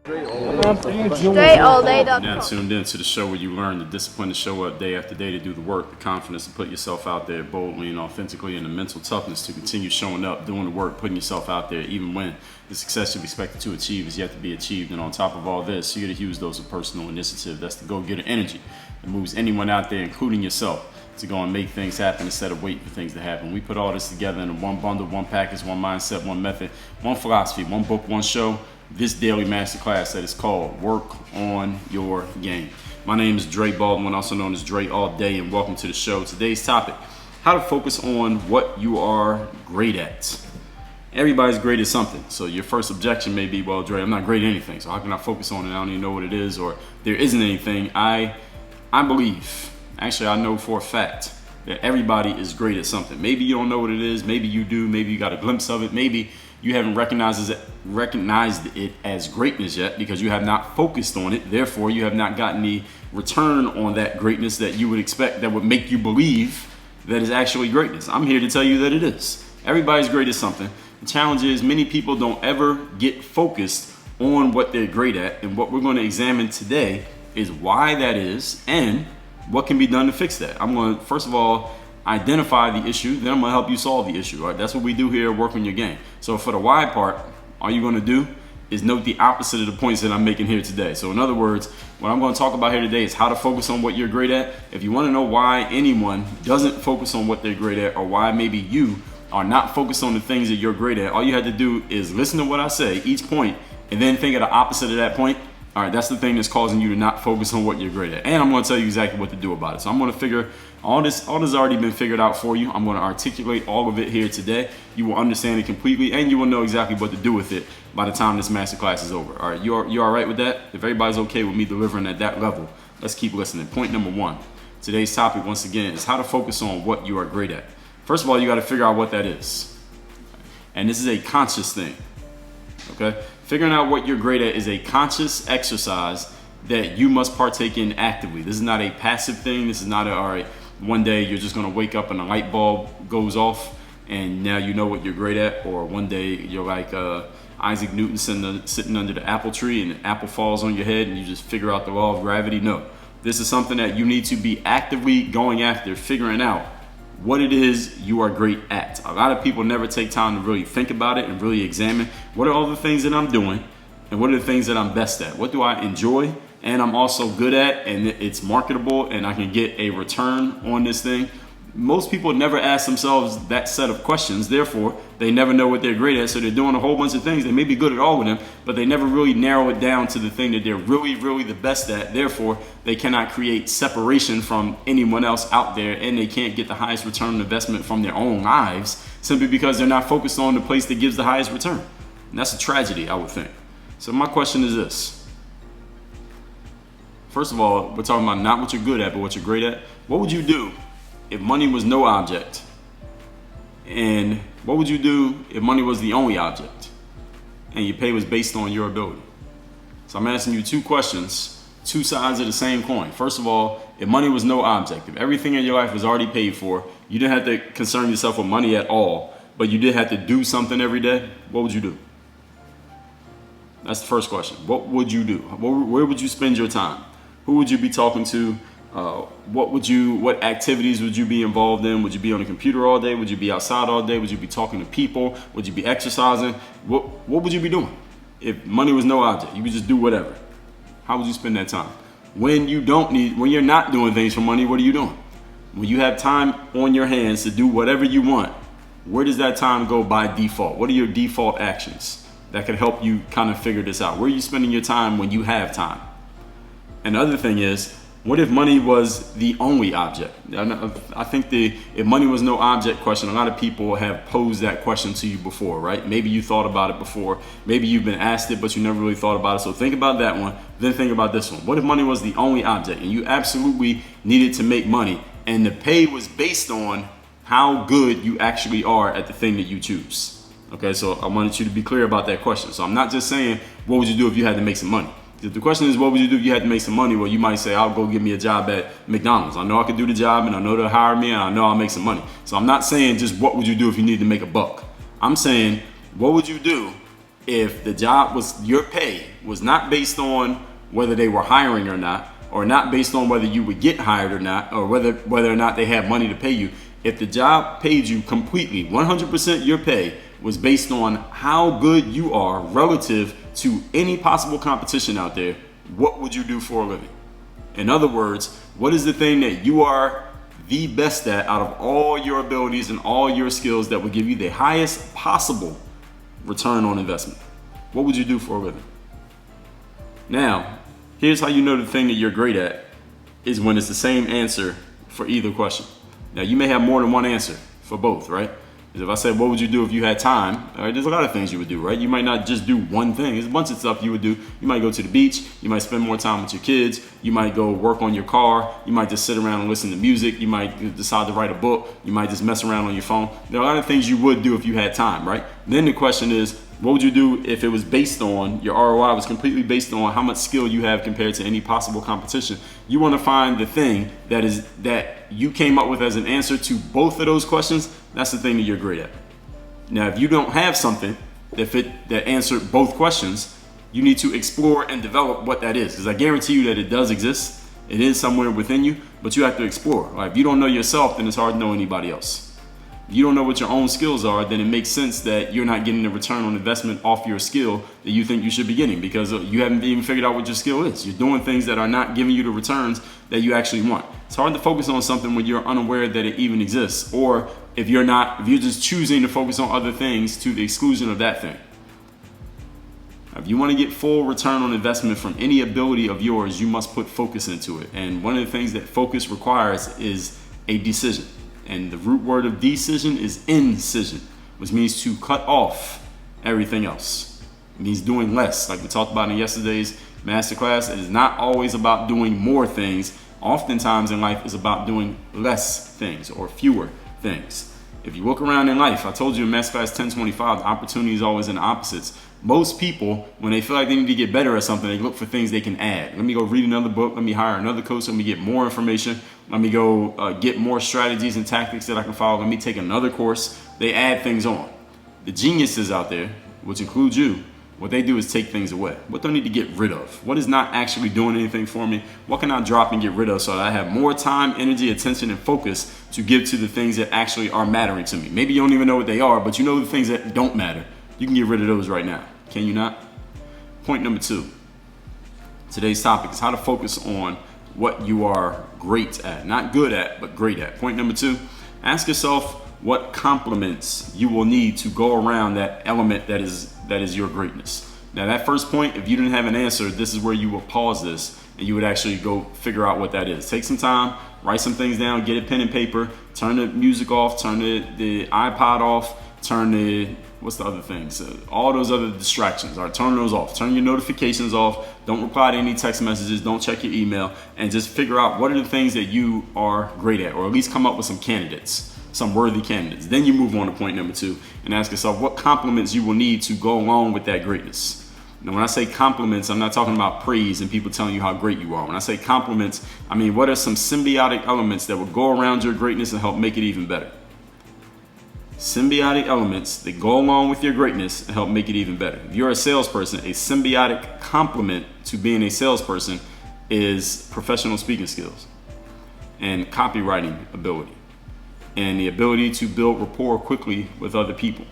StrayAllDay.com. Now tuned in to the show where you learn the discipline to show up day after day to do the work, the confidence to put yourself out there boldly and authentically, and the mental toughness to continue showing up, doing the work, putting yourself out there, even when the success you're expected to achieve is yet to be achieved. And on top of all this, you get a huge dose of personal initiative. That's the go-getter energy that moves anyone out there, including yourself, to go and make things happen instead of waiting for things to happen. We put all this together in one bundle, one package, one mindset, one method, one philosophy, one book, one show, this daily masterclass that is called Work on Your Game. My name is Dre Baldwin, also known as Dre All Day, and welcome to the show. Today's topic, how to focus on what you are great at. Everybody's great at something. So your first objection may be, well, Dre, I'm not great at anything, so how can I focus on it? I don't even know what it is, or there isn't anything. I believe, actually I know for a fact, that everybody is great at something. Maybe you don't know what it is, maybe you do, maybe you got a glimpse of it, maybe you haven't recognized it as greatness yet because you have not focused on it. Therefore, you have not gotten the return on that greatness that you would expect, that would make you believe that is actually greatness. I'm here to tell you that it is. Everybody's great at something. The challenge is many people don't ever get focused on what they're great at. And what we're going to examine today is why that is and what can be done to fix that. I'm going to, first of all, identify the issue, then I'm going to help you solve the issue. Right? That's what we do here, work on your game. So for the why part, all you're going to do is note the opposite of the points that I'm making here today. So in other words, what I'm going to talk about here today is how to focus on what you're great at. If you want to know why anyone doesn't focus on what they're great at, or why maybe you are not focused on the things that you're great at, all you have to do is listen to what I say, each point, and then think of the opposite of that point. All right, that's the thing that's causing you to not focus on what you're great at. And I'm going to tell you exactly what to do about it. So I'm going to figure all this has already been figured out for you. I'm going to articulate all of it here today. You will understand it completely, and you will know exactly what to do with it by the time this masterclass is over. All right, you all right with that? If everybody's okay with me delivering at that level, let's keep listening. Point number one. Today's topic, once again, is how to focus on what you are great at. First of all, you got to figure out what that is. And this is a conscious thing. Okay? Figuring out what you're great at is a conscious exercise that you must partake in actively. This is not a passive thing. This is not all right, one day you're just going to wake up and a light bulb goes off and now you know what you're great at. Or one day you're like Isaac Newton sitting under the apple tree and the apple falls on your head and you just figure out the law of gravity. No, this is something that you need to be actively going after, figuring out what it is you are great at. A lot of people never take time to really think about it and really examine what are all the things that I'm doing and what are the things that I'm best at. What do I enjoy and I'm also good at, and it's marketable and I can get a return on this thing. Most people never ask themselves that set of questions. Therefore, they never know what they're great at. So they're doing a whole bunch of things. They may be good at all of them, but they never really narrow it down to the thing that they're really, really the best at. Therefore, they cannot create separation from anyone else out there, and they can't get the highest return on investment from their own lives simply because they're not focused on the place that gives the highest return. And that's a tragedy, I would think. So my question is this. First of all, we're talking about not what you're good at, but what you're great at. What would you do if money was no object? And what would you do if money was the only object and your pay was based on your ability? So I'm asking you two questions, two sides of the same coin. First of all, if money was no object, if everything in your life was already paid for, you didn't have to concern yourself with money at all, but you did have to do something every day, what would you do? That's the first question. What would you do? Where would you spend your time? Who would you be talking to? What activities would you be involved in? Would you be on the computer all day? Would you be outside all day? Would you be talking to people? Would you be exercising? What would you be doing? If money was no object, you could just do whatever. How would you spend that time? When you're not doing things for money, what are you doing? When you have time on your hands to do whatever you want, where does that time go by default? What are your default actions that could help you kind of figure this out? Where are you spending your time when you have time? And the other thing is, what if money was the only object? I think if money was no object question, a lot of people have posed that question to you before, right? Maybe you thought about it before. Maybe you've been asked it, but you never really thought about it. So think about that one, then think about this one. What if money was the only object and you absolutely needed to make money and the pay was based on how good you actually are at the thing that you choose? Okay, so I wanted you to be clear about that question. So I'm not just saying, what would you do if you had to make some money? If the question is, what would you do if you had to make some money? Well, you might say, I'll go get me a job at McDonald's. I know I could do the job and I know they'll hire me and I know I'll make some money. So I'm not saying just what would you do if you need to make a buck. I'm saying, what would you do if the job was, your pay was not based on whether they were hiring or not based on whether you would get hired or not, or whether or not they have money to pay you. If the job paid you completely, 100% your pay was based on how good you are relative to any possible competition out there, what would you do for a living? In other words, what is the thing that you are the best at out of all your abilities and all your skills that would give you the highest possible return on investment? What would you do for a living? Now, here's how you know the thing that you're great at is when it's the same answer for either question. Now, you may have more than one answer for both, right? Because if I said, what would you do if you had time? All right, there's a lot of things you would do, right? You might not just do one thing. There's a bunch of stuff you would do. You might go to the beach. You might spend more time with your kids. You might go work on your car. You might just sit around and listen to music. You might decide to write a book. You might just mess around on your phone. There are a lot of things you would do if you had time, right? Then the question is, what would you do if it was based on, your ROI was completely based on how much skill you have compared to any possible competition? You want to find the thing that you came up with as an answer to both of those questions. That's the thing that you're great at. Now, if you don't have something that answered both questions, you need to explore and develop what that is. Because I guarantee you that it does exist. It is somewhere within you, but you have to explore. Like, if you don't know yourself, then it's hard to know anybody else. If you don't know what your own skills are, then it makes sense that you're not getting the return on investment off your skill that you think you should be getting, because you haven't even figured out what your skill is. You're doing things that are not giving you the returns that you actually want. It's hard to focus on something when you're unaware that it even exists, or if you're just choosing to focus on other things to the exclusion of that thing. If you want to get full return on investment from any ability of yours, you must put focus into it. And one of the things that focus requires is a decision. And the root word of decision is incision, which means to cut off everything else. It means doing less. Like we talked about in yesterday's masterclass, it is not always about doing more things. Oftentimes in life, it's about doing less things or fewer things. If you look around in life, I told you in masterclass 1025, the opportunity is always in the opposites. Most people, when they feel like they need to get better at something, they look for things they can add. Let me go read another book. Let me hire another coach. Let me get more information. Let me go get more strategies and tactics that I can follow. Let me take another course. They add things on. The geniuses out there, which includes you, what they do is take things away. What do I need to get rid of? What is not actually doing anything for me? What can I drop and get rid of so that I have more time, energy, attention, and focus to give to the things that actually are mattering to me? Maybe you don't even know what they are, but you know the things that don't matter. You can get rid of those right now. Can you not? Point number 2. Today's topic is how to focus on what you are great at. Not good at, but great at. Point number 2, ask yourself what compliments you will need to go around that element that is your greatness. Now, that first point, if you didn't have an answer, this is where you will pause this and you would actually go figure out what that is. Take some time, write some things down, get a pen and paper, turn the music off, turn the iPod off, turn the, what's the other things? All those other distractions. All right, turn those off. Turn your notifications off. Don't reply to any text messages. Don't check your email. And just figure out what are the things that you are great at, or at least come up with some candidates, some worthy candidates. Then you move on to point number 2 and ask yourself what compliments you will need to go along with that greatness. Now, when I say compliments, I'm not talking about praise and people telling you how great you are. When I say compliments, I mean, what are some symbiotic elements that will go around your greatness and help make it even better? Symbiotic elements that go along with your greatness and help make it even better. If you're a salesperson, a symbiotic complement to being a salesperson is professional speaking skills and copywriting ability and the ability to build rapport quickly with other people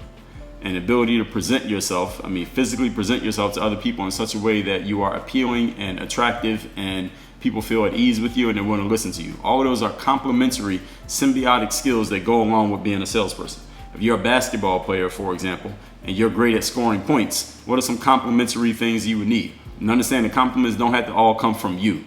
and ability to present yourself, physically present yourself to other people in such a way that you are appealing and attractive and people feel at ease with you and they want to listen to you. All of those are complementary symbiotic skills that go along with being a salesperson. If you're a basketball player, for example, and you're great at scoring points, what are some complementary things you would need? And understand that compliments don't have to all come from you.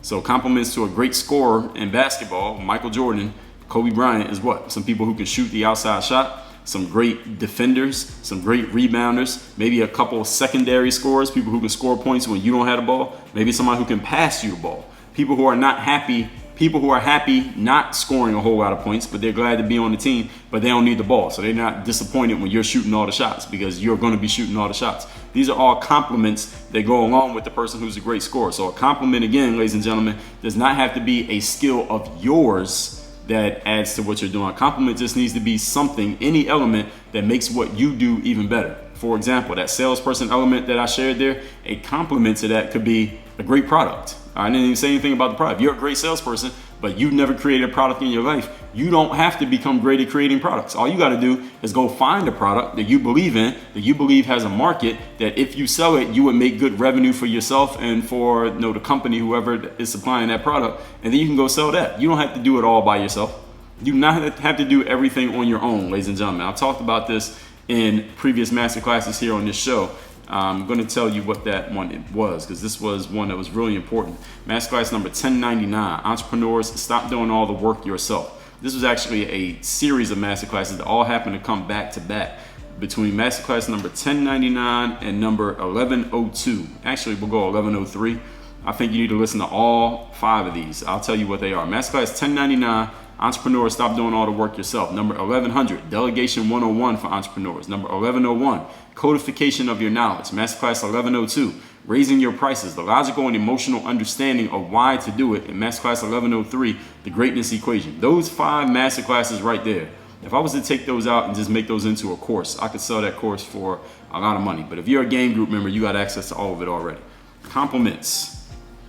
So compliments to a great scorer in basketball, Michael Jordan, Kobe Bryant, is what? Some people who can shoot the outside shot, some great defenders, some great rebounders, maybe a couple of secondary scorers, people who can score points when you don't have the ball, maybe somebody who can pass you the ball, people who are happy not scoring a whole lot of points, but they're glad to be on the team, but they don't need the ball. So they're not disappointed when you're shooting all the shots because you're going to be shooting all the shots. These are all compliments that go along with the person who's a great scorer. So a compliment, again, ladies and gentlemen, does not have to be a skill of yours that adds to what you're doing. A compliment just needs to be something, any element that makes what you do even better. For example, that salesperson element that I shared there, a complement to that could be a great product. I didn't even say anything about the product. You're a great salesperson, but you've never created a product in your life. You don't have to become great at creating products. All you got to do is go find a product that you believe in, that you believe has a market, that if you sell it, you would make good revenue for yourself and for the company, whoever is supplying that product, and then you can go sell that. You don't have to do it all by yourself. You do not have to do everything on your own, ladies and gentlemen. I've talked about this in previous masterclasses here on this show. I'm going to tell you what that one was, because this was one that was really important. Masterclass number 1099, Entrepreneurs, Stop Doing All the Work Yourself. This was actually a series of masterclasses that all happened to come back to back between masterclass number 1099 and number 1102. Actually, we'll go 1103. I think you need to listen to all 5 of these. I'll tell you what they are. Masterclass 1099, Entrepreneurs, Stop Doing All the Work Yourself. Number 1100, Delegation 101 for Entrepreneurs. Number 1101, Codification of Your Knowledge. Masterclass 1102, Raising Your Prices, the logical and emotional understanding of why to do it. And Masterclass 1103, The Greatness Equation. Those 5 masterclasses right there, if I was to take those out and just make those into a course, I could sell that course for a lot of money. But if you're a game group member, you got access to all of it already. Compliments.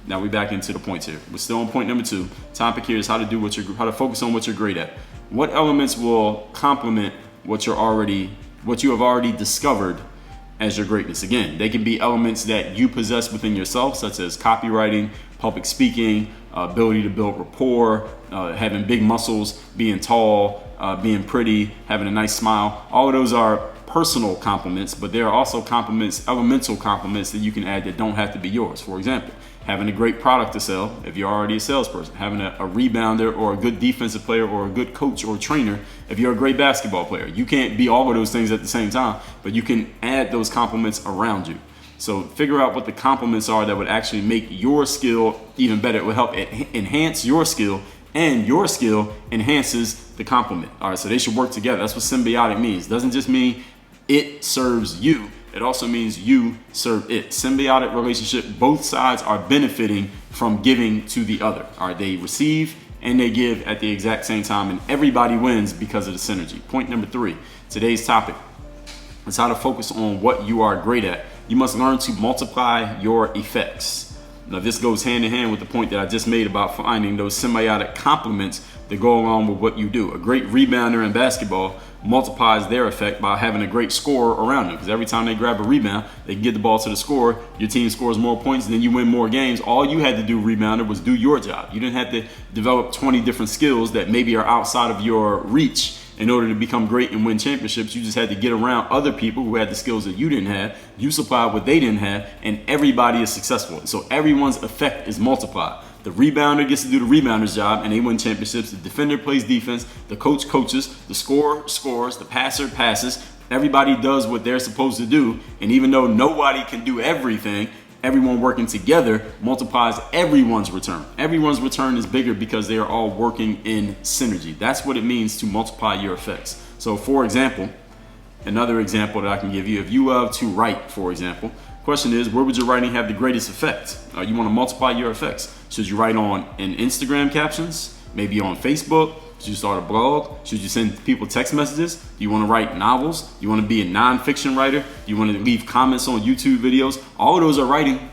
Now we're back into the points here. We're still on point number 2. Topic here is how to focus on what you're great at. What elements will complement what you have already discovered as your greatness? Again, they can be elements that you possess within yourself, such as copywriting, public speaking, ability to build rapport, having big muscles, being tall, being pretty, having a nice smile. All of those are personal compliments, but there are also compliments, elemental compliments that you can add that don't have to be yours. For example, having a great product to sell if you're already a salesperson, having a rebounder or a good defensive player or a good coach or trainer if you're a great basketball player. You can't be all of those things at the same time, but you can add those compliments around you. So figure out what the compliments are that would actually make your skill even better. It will help enhance your skill, and your skill enhances the compliment. All right, so they should work together. That's what symbiotic means. It doesn't just mean it serves you. It also means you serve it. Symbiotic relationship, both sides are benefiting from giving to the other. All right, they receive and they give at the exact same time, and everybody wins because of the synergy. Point number 3, today's topic is how to focus on what you are great at. You must learn to multiply your effects. Now, this goes hand in hand with the point that I just made about finding those symbiotic complements that go along with what you do. A great rebounder in basketball multiplies their effect by having a great scorer around them, because every time they grab a rebound, they can get the ball to the scorer. Your team scores more points, and then you win more games. All you had to do, rebounder, was do your job. You didn't have to develop 20 different skills that maybe are outside of your reach in order to become great and win championships. You just had to get around other people who had the skills that you didn't have. You supplied what they didn't have, and everybody is successful. So everyone's effect is multiplied. The rebounder gets to do the rebounder's job and they win championships. The defender plays defense. The coach coaches. The scorer scores. The passer passes. Everybody does what they're supposed to do. And even though nobody can do everything, everyone working together multiplies everyone's return. Everyone's return is bigger because they are all working in synergy. That's what it means to multiply your effects. So for example, another example that I can give you, if you love to write, for example, question is, where would your writing have the greatest effect? You want to multiply your effects. Should you write in Instagram captions? Maybe on Facebook? Should you start a blog? Should you send people text messages? Do you want to write novels? Do you want to be a nonfiction writer? Do you want to leave comments on YouTube videos? All of those are writing.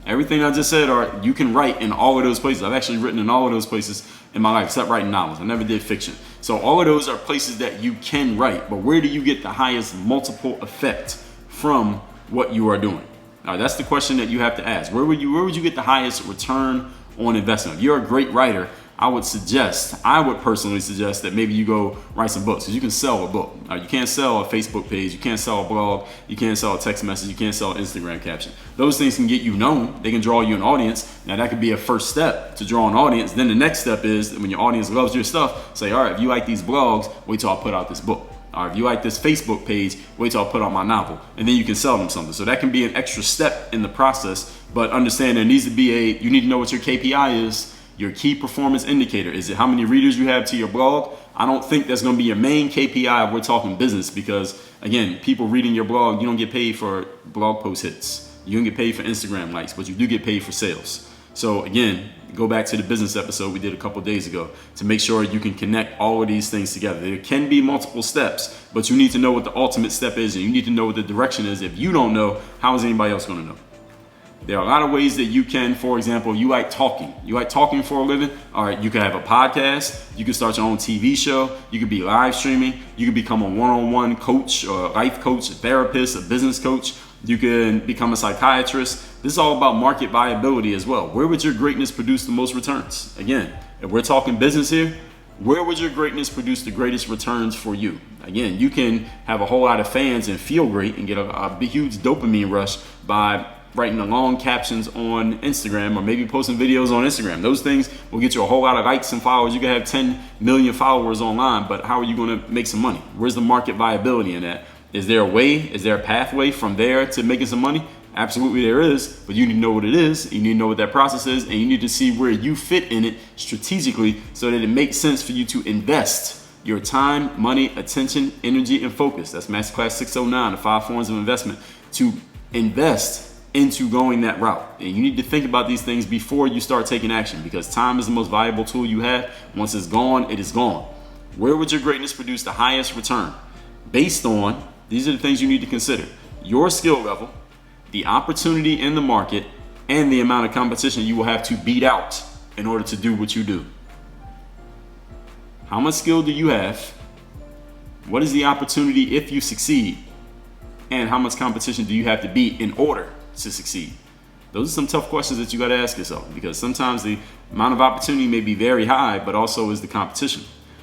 Everything I just said you can write in all of those places. I've actually written in all of those places in my life, except writing novels. I never did fiction. So all of those are places that you can write, but where do you get the highest multiple effect from what you are doing? All right, that's the question that you have to ask. Where would you get the highest return on investment? If you're a great writer, I would personally suggest that maybe you go write some books, because you can sell a book. You can't sell a Facebook page, you can't sell a blog, you can't sell a text message, you can't sell an Instagram caption. Those things can get you known, they can draw you an audience. Now that could be a first step to draw an audience. Then the next step is, when your audience loves your stuff, say, all right, if you like these blogs, wait till I put out this book. Or if you like this Facebook page, wait till I put out my novel, and then you can sell them something. So that can be an extra step in the process, but understand there needs to be you need to know what your KPI is, your key performance indicator. Is it how many readers you have to your blog? I don't think that's going to be your main KPI if we're talking business, because again, people reading your blog, you don't get paid for blog post hits. You don't get paid for Instagram likes, but you do get paid for sales. So again, go back to the business episode we did a couple days ago to make sure you can connect all of these things together. There can be multiple steps, but you need to know what the ultimate step is, and you need to know what the direction is. If you don't know, how is anybody else going to know? There are a lot of ways that you can, for example, you like talking. You like talking for a living? All right, you can have a podcast. You can start your own TV show. You could be live streaming. You can become a one-on-one coach or a life coach, a therapist, a business coach. You can become a psychiatrist. This is all about market viability as well. Where would your greatness produce the most returns? Again, if we're talking business here, where would your greatness produce the greatest returns for you? Again, you can have a whole lot of fans and feel great and get a huge dopamine rush by writing the long captions on Instagram or maybe posting videos on Instagram. Those things will get you a whole lot of likes and followers. You can have 10 million followers online, but how are you going to make some money? Where's the market viability in that? Is there a way? Is there a pathway from there to making some money? Absolutely there is, but you need to know what it is. You need to know what that process is, and you need to see where you fit in it strategically so that it makes sense for you to invest your time, money, attention, energy, and focus. That's Masterclass 609, the 5 forms of investment, to invest into going that route. And you need to think about these things before you start taking action, because time is the most valuable tool you have. Once it's gone, it is gone. Where would your greatness produce the highest return? Based on, these are the things you need to consider: your skill level, the opportunity in the market, and the amount of competition you will have to beat out in order to do what you do. How much skill do you have? What is the opportunity if you succeed? And how much competition do you have to beat in order to succeed? Those are some tough questions that you got to ask yourself, because sometimes the amount of opportunity may be very high, but also is the competition.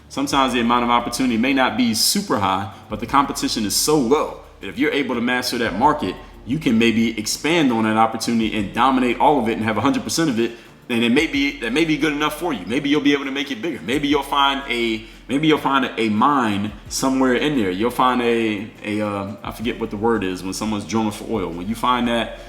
Sometimes the amount of opportunity may not be super high, but the competition is so low that if you're able to master that market, you can maybe expand on that opportunity and dominate all of it and have 100% of it. And that may be good enough for you. Maybe you'll be able to make it bigger. Maybe you'll find a mine somewhere in there. You'll find I forget what the word is when someone's drilling for oil. When you find that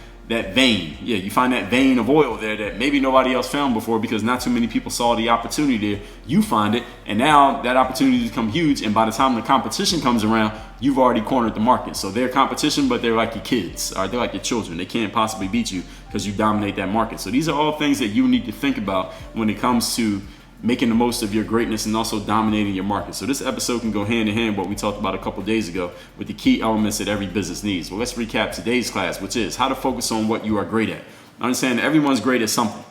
vein, you find that vein of oil there that maybe nobody else found before because not too many people saw the opportunity there. You find it, and now that opportunity has become huge. And by the time the competition comes around, you've already cornered the market. So they're competition, but they're like your kids, or they're like your children. They can't possibly beat you because you dominate that market. So these are all things that you need to think about when it comes to making the most of your greatness and also dominating your market. So this episode can go hand in hand with what we talked about a couple days ago with the key elements that every business needs. Well, let's recap today's class, which is how to focus on what you are great at. Understand that everyone's great at something.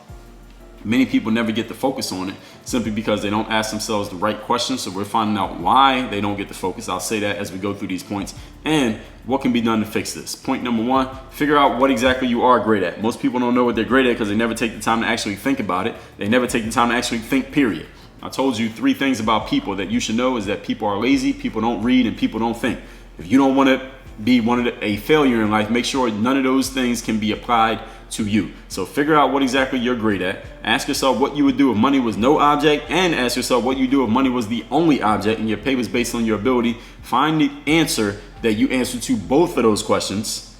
Many people never get to focus on it simply because they don't ask themselves the right questions. So we're finding out why they don't get the focus. I'll say that as we go through these points and what can be done to fix this. Point number 1, figure out what exactly you are great at. Most people don't know what they're great at because they never take the time to actually think about it. They never take the time to actually think, period. I told you 3 things about people that you should know is that people are lazy, people don't read, and people don't think. If you don't want to be a failure in life, make sure none of those things can be applied to you. So figure out what exactly you're great at. Ask yourself what you would do if money was no object, and ask yourself what you do if money was the only object and your pay was based on your ability. Find the answer that you answer to both of those questions,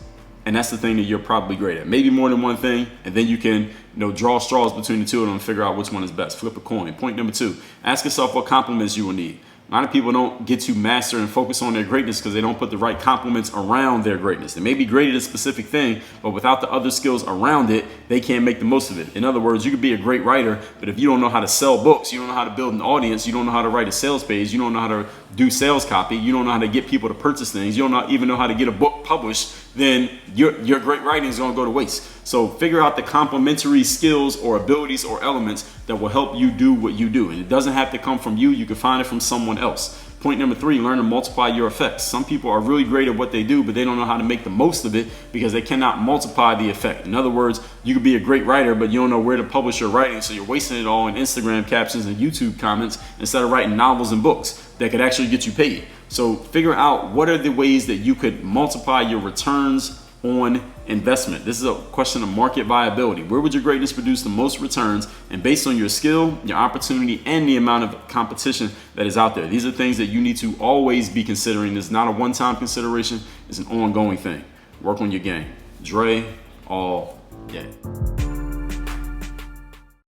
and that's the thing that you're probably great at. Maybe more than one thing, and then you can draw straws between the two of them and figure out which one is best. Flip a coin. Point number 2, ask yourself what compliments you will need. A lot of people don't get to master and focus on their greatness because they don't put the right compliments around their greatness. They may be great at a specific thing, but without the other skills around it, they can't make the most of it. In other words, you could be a great writer, but if you don't know how to sell books, you don't know how to build an audience, you don't know how to write a sales page, you don't know how to do sales copy, you don't know how to get people to purchase things, you don't even know how to get a book published, then your great writing is going to go to waste. So figure out the complementary skills or abilities or elements that will help you do what you do. And it doesn't have to come from you. You can find it from someone else. Point number 3, learn to multiply your effects. Some people are really great at what they do, but they don't know how to make the most of it because they cannot multiply the effect. In other words, you could be a great writer, but you don't know where to publish your writing, so you're wasting it all in Instagram captions and YouTube comments instead of writing novels and books that could actually get you paid. So figure out what are the ways that you could multiply your returns on investment. This is a question of market viability. Where would your greatness produce the most returns? And based on your skill, your opportunity, and the amount of competition that is out there. These are things that you need to always be considering. This is not a one-time consideration. It's an ongoing thing. Work on your game. Dre all day.